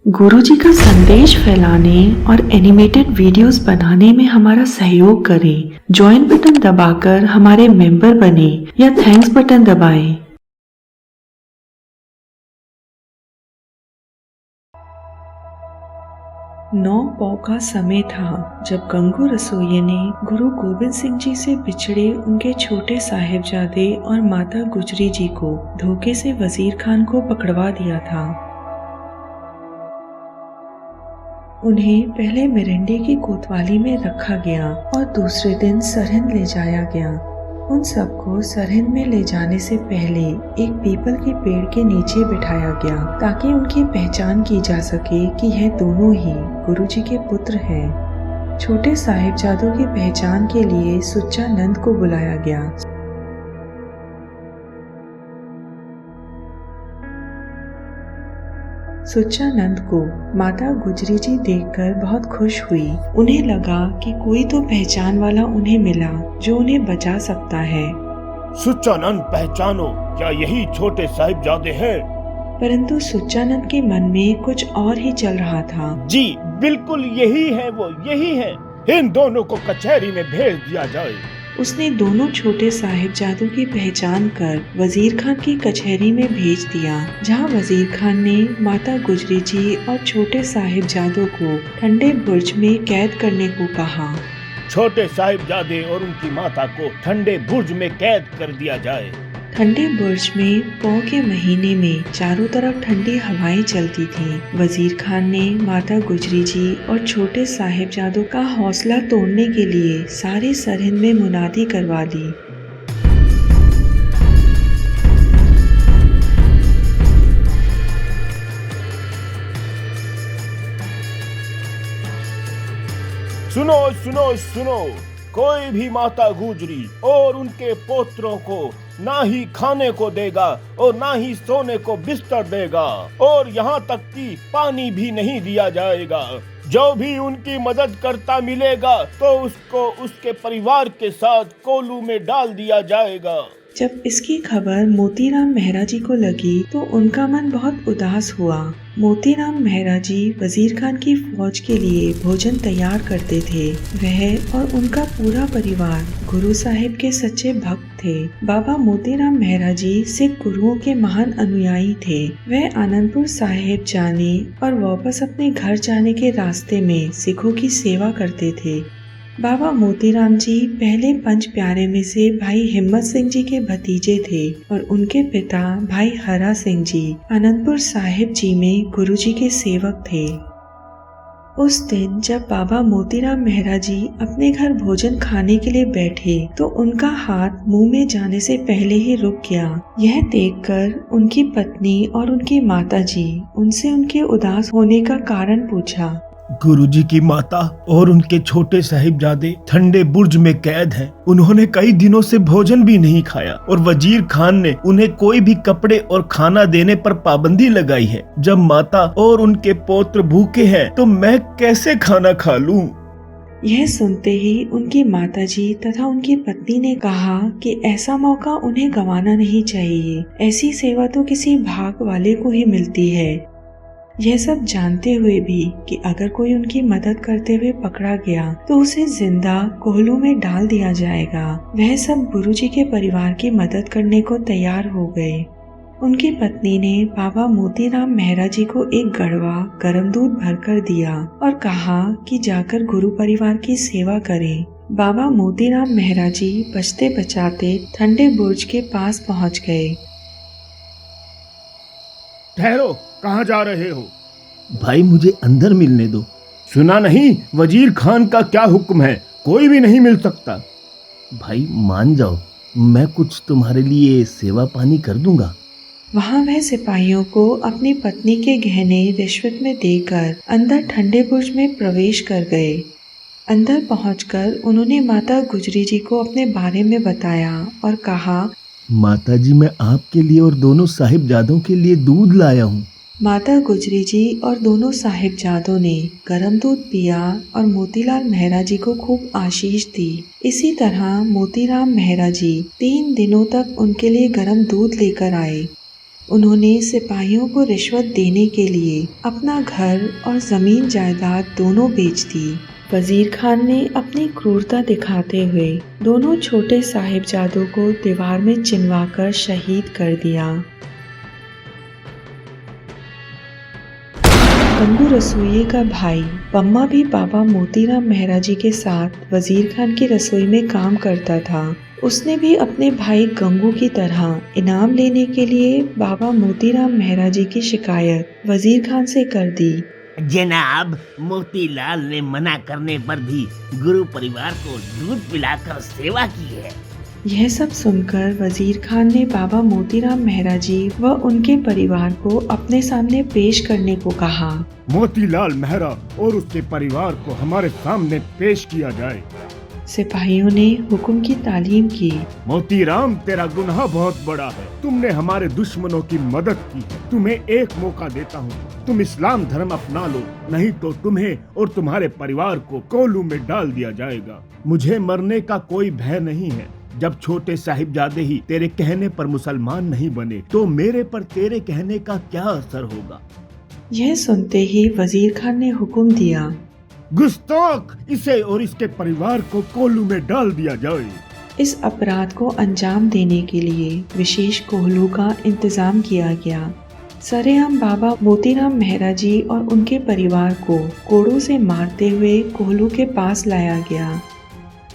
गुरुजी का संदेश फैलाने और एनिमेटेड वीडियोस बनाने में हमारा सहयोग करें। ज्वाइन बटन दबाकर हमारे मेंबर बने या थैंक्स बटन दबाएं। 9 पौ का समय था जब गंगू रसोइये ने गुरु गोबिंद सिंह जी से बिछड़े उनके छोटे साहिबजादे और माता गुजरी जी को धोखे से वजीर खान को पकड़वा दिया था। उन्हें पहले मिरिंडे की कोतवाली में रखा गया और दूसरे दिन सरहिंद ले जाया गया। उन सबको सरहिंद में ले जाने से पहले एक पीपल के पेड़ के नीचे बिठाया गया ताकि उनकी पहचान की जा सके कि यह दोनों ही गुरुजी के पुत्र हैं। छोटे साहिबजादों की पहचान के लिए सुच्चा नंद को बुलाया गया। सुच्चा नंद को माता गुजरी जी देखकर बहुत खुश हुई। उन्हें लगा कि कोई तो पहचान वाला उन्हें मिला जो उन्हें बचा सकता है। सुच्चा नंद पहचानो, क्या यही छोटे साहिबजादे हैं? परंतु सुच्चा नंद के मन में कुछ और ही चल रहा था। जी बिल्कुल यही है, वो यही है। इन दोनों को कचहरी में भेज दिया जाए। उसने दोनों छोटे साहिबजादों की पहचान कर वजीर खान की कचहरी में भेज दिया, जहां वजीर खान ने माता गुजरी जी और छोटे साहिबजादों को ठंडे बुर्ज में कैद करने को कहा। छोटे साहिबजादे और उनकी माता को ठंडे बुर्ज में कैद कर दिया जाए। ठंडे बुर्ज में पौ के महीने में चारों तरफ ठंडी हवाएं चलती थीं। वजीर खान ने माता गुजरी जी और छोटे साहिबजादों का हौसला तोड़ने के लिए सारी सरहिंद में मुनादी करवा दी। सुनो सुनो सुनो, कोई भी माता गुजरी और उनके पोत्रों को ना ही खाने को देगा और ना ही सोने को बिस्तर देगा, और यहाँ तक कि पानी भी नहीं दिया जाएगा। जो भी उनकी मदद करता मिलेगा तो उसको उसके परिवार के साथ कोलू में डाल दिया जाएगा। जब इसकी खबर मोतीराम मेहरा जी को लगी तो उनका मन बहुत उदास हुआ। मोतीराम मेहरा जी वजीर खान की फौज के लिए भोजन तैयार करते थे। वह और उनका पूरा परिवार गुरु साहिब के सच्चे भक्त थे। बाबा मोतीराम मेहरा जी सिख गुरुओं के महान अनुयायी थे। वह आनंदपुर साहिब जाने और वापस अपने घर जाने के रास्ते में सिखों की सेवा करते थे। बाबा मोतीराम जी पहले पंच प्यारे में से भाई हिम्मत सिंह जी के भतीजे थे और उनके पिता भाई हरा सिंह जी आनंदपुर साहिब जी में गुरुजी के सेवक थे। उस दिन जब बाबा मोतीराम मेहरा जी अपने घर भोजन खाने के लिए बैठे तो उनका हाथ मुंह में जाने से पहले ही रुक गया। यह देखकर उनकी पत्नी और उनकी माता जी उनसे उनके उदास होने का कारण पूछा। गुरुजी की माता और उनके छोटे साहिबजादे ठंडे बुर्ज में कैद हैं। उन्होंने कई दिनों से भोजन भी नहीं खाया और वजीर खान ने उन्हें कोई भी कपड़े और खाना देने पर पाबंदी लगाई है। जब माता और उनके पौत्र भूखे हैं तो मैं कैसे खाना खा लूं? यह सुनते ही उनकी माताजी तथा उनकी पत्नी ने कहा कि ऐसा मौका उन्हें गंवाना नहीं चाहिए। ऐसी सेवा तो किसी भाग वाले को ही मिलती है। यह सब जानते हुए भी कि अगर कोई उनकी मदद करते हुए पकड़ा गया तो उसे जिंदा कोहलू में डाल दिया जाएगा। वह सब गुरुजी के परिवार की मदद करने को तैयार हो गए। उनकी पत्नी ने बाबा मोतीराम मेहरा जी को एक गड़वा गर्म दूध भरकर दिया और कहा कि जाकर गुरु परिवार की सेवा करें। बाबा मोतीराम मेहरा जी बचते बचाते ठंडे बुर्ज के पास पहुंच गए। ठहरो, कहाँ जा रहे हो? भाई मुझे अंदर मिलने दो। सुना नहीं वजीर खान का क्या हुक्म है? कोई भी नहीं मिल सकता। भाई मान जाओ, मैं कुछ तुम्हारे लिए सेवा पानी कर दूंगा। वहाँ वह सिपाहियों को अपनी पत्नी के गहने रिश्वत में देकर अंदर ठंडे बुर्ज में प्रवेश कर गए। अंदर पहुंचकर उन्होंने माता गुजरी जी को अपने बारे में बताया और कहा, माताजी मैं आपके लिए और दोनों साहिबजादों के लिए दूध लाया हूँ। माता गुजरी जी और दोनों साहिबजादों ने गर्म दूध पिया और मोतीलाल मेहरा जी को खूब आशीष दी। इसी तरह मोतीराम मेहरा जी 3 दिनों तक उनके लिए गर्म दूध लेकर आए। उन्होंने सिपाहियों को रिश्वत देने के लिए अपना घर और जमीन जायदाद दोनों बेच दी। वजीर खान ने अपनी क्रूरता दिखाते हुए दोनों छोटे साहिबजादों को दीवार में चिनवाकर शहीद कर दिया। गंगू रसोइये का भाई पम्मा भी बाबा मोतीराम मेहरा जी के साथ वजीर खान की रसोई में काम करता था। उसने भी अपने भाई गंगू की तरह इनाम लेने के लिए बाबा मोतीराम मेहरा जी की शिकायत वजीर खान से कर दी। जनाब, मोतीलाल ने मना करने पर भी गुरु परिवार को दूध पिलाकर सेवा की है। यह सब सुनकर वजीर खान ने बाबा मोतीराम मेहरा जी व उनके परिवार को अपने सामने पेश करने को कहा। मोतीलाल मेहरा और उसके परिवार को हमारे सामने पेश किया जाए। सिपाहियों ने हुक्म की तालीम की। मोतीराम, तेरा गुनाह बहुत बड़ा है। तुमने हमारे दुश्मनों की मदद की। तुम्हें एक मौका देता हूँ, तुम इस्लाम धर्म अपना लो, नहीं तो तुम्हें और तुम्हारे परिवार को कोलू में डाल दिया जाएगा। मुझे मरने का कोई भय नहीं है। जब छोटे साहिबजादे ही तेरे कहने पर मुसलमान नहीं बने तो मेरे पर तेरे कहने का क्या असर होगा। यह सुनते ही वजीर खान ने हुक्म दिया, गुस्ताख, इसे और इसके परिवार को कोल्लू में डाल दिया जाए। इस अपराध को अंजाम देने के लिए विशेष कोहलू का इंतजाम किया गया। सरेआम बाबा मोतीराम मेहरा जी और उनके परिवार को कोड़ों से मारते हुए कोहलू के पास लाया गया।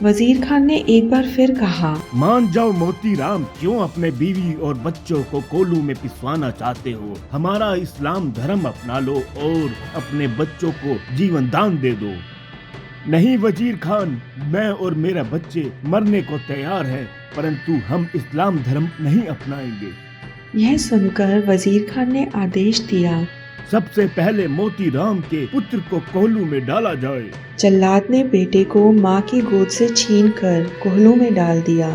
वजीर खान ने एक बार फिर कहा, मान जाओ मोतीराम, क्यों अपने बीवी और बच्चों को कोलू में पिसवाना चाहते हो। हमारा इस्लाम धर्म अपना लो और अपने बच्चों को जीवन दान दे दो। नहीं वजीर खान, मैं और मेरे बच्चे मरने को तैयार हैं, परंतु हम इस्लाम धर्म नहीं अपनाएंगे। यह सुनकर वजीर खान ने आदेश दिया, सबसे पहले मोतीराम के पुत्र को कोहलू में डाला जाए। जल्लाद ने बेटे को माँ की गोद से छीनकर कोहलू में डाल दिया।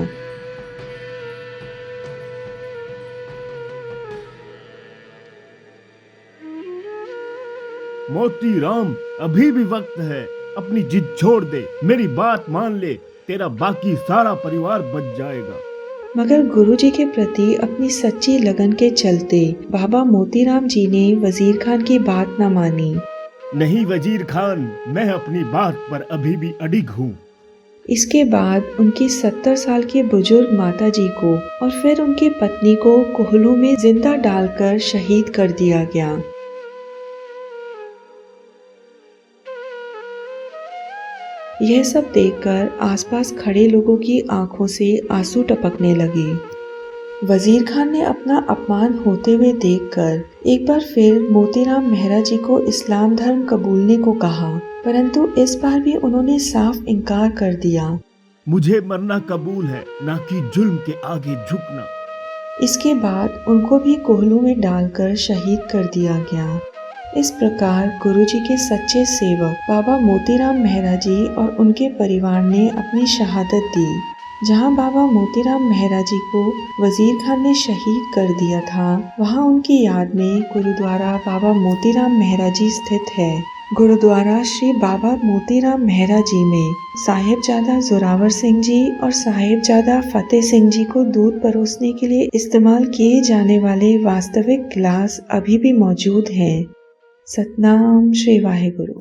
मोतीराम, अभी भी वक्त है, अपनी जिद छोड़ दे, मेरी बात मान ले, तेरा बाकी सारा परिवार बच जाएगा। मगर गुरुजी के प्रति अपनी सच्ची लगन के चलते बाबा मोतीराम जी ने वजीर खान की बात न मानी। नहीं वजीर खान, मैं अपनी बात पर अभी भी अडिग हूँ। इसके बाद उनकी 70 साल की बुजुर्ग माता जी को और फिर उनकी पत्नी को कोहलू में जिंदा डालकर शहीद कर दिया गया। यह सब देखकर आसपास खड़े लोगों की आंखों से आंसू टपकने लगे। वजीर खान ने अपना अपमान होते हुए देखकर एक बार फिर मोतीराम मेहरा जी को इस्लाम धर्म कबूलने को कहा, परंतु इस बार भी उन्होंने साफ इनकार कर दिया। मुझे मरना कबूल है, ना कि जुल्म के आगे झुकना। इसके बाद उनको भी कोहलू में डालकर शहीद कर दिया गया। इस प्रकार गुरुजी के सच्चे सेवक बाबा मोतीराम मेहरा जी और उनके परिवार ने अपनी शहादत दी। जहां बाबा मोतीराम मेहरा जी को वजीर खान ने शहीद कर दिया था, वहां उनकी याद में गुरुद्वारा बाबा मोतीराम मेहरा जी स्थित है। गुरुद्वारा श्री बाबा मोतीराम मेहरा जी में साहिबजादा जोरावर सिंह जी और साहिबजादा फतेह सिंह जी को दूध परोसने के लिए इस्तेमाल किए जाने वाले वास्तविक गिलास अभी भी मौजूद हैं। सतनाम श्री वाहेगुरु।